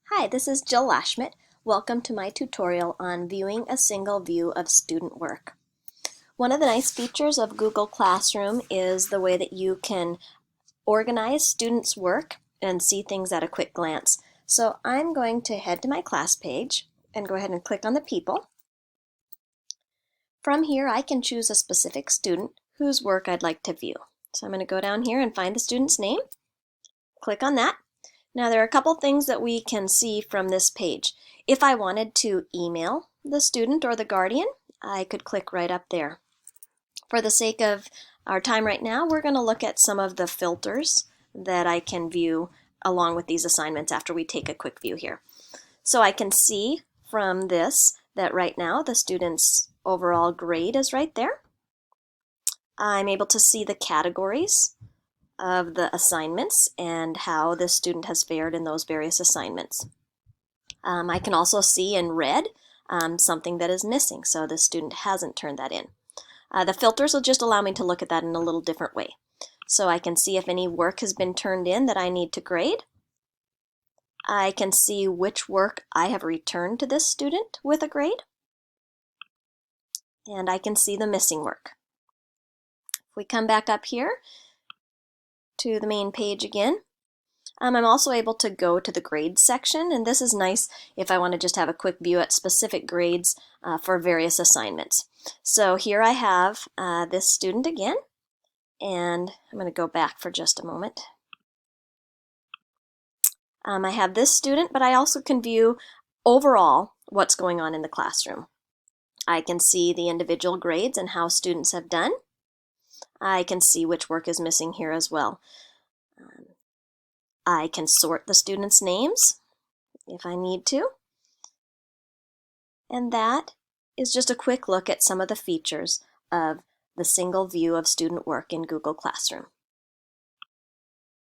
Hi, this is Jill Lashmet. Welcome to my tutorial on viewing a single view of student work. One of the nice features of Google Classroom is the way that you can organize students' work and see things at a quick glance. So I'm going to head to my class page and go ahead and click on the people. From here I can choose a specific student whose work I'd like to view. So I'm going to go down here and find the student's name, click on that. Now there are a couple things that we can see from this page. If I wanted to email the student or the guardian, I could click right up there. For the sake of our time right now, we're going to look at some of the filters that I can view along with these assignments after we take a quick view here. So I can see from this that right now the student's overall grade is right there. I'm able to see the categories of the assignments and how the student has fared in those various assignments. I can also see in red something that is missing, so the student hasn't turned that in. The filters will just allow me to look at that in a little different way. So I can see if any work has been turned in that I need to grade. I can see which work I have returned to this student with a grade. And I can see the missing work. If we come back up here to the main page again, I'm also able to go to the grades section, and this is nice if I want to just have a quick view at specific grades for various assignments. So here I have this student again, and I'm going to go back for just a moment. I have this student, but I also can view overall what's going on in the classroom. I can see the individual grades and how students have done. I can see which work is missing here as well. I can sort the students' names if I need to. And that is just a quick look at some of the features of the single view of student work in Google Classroom.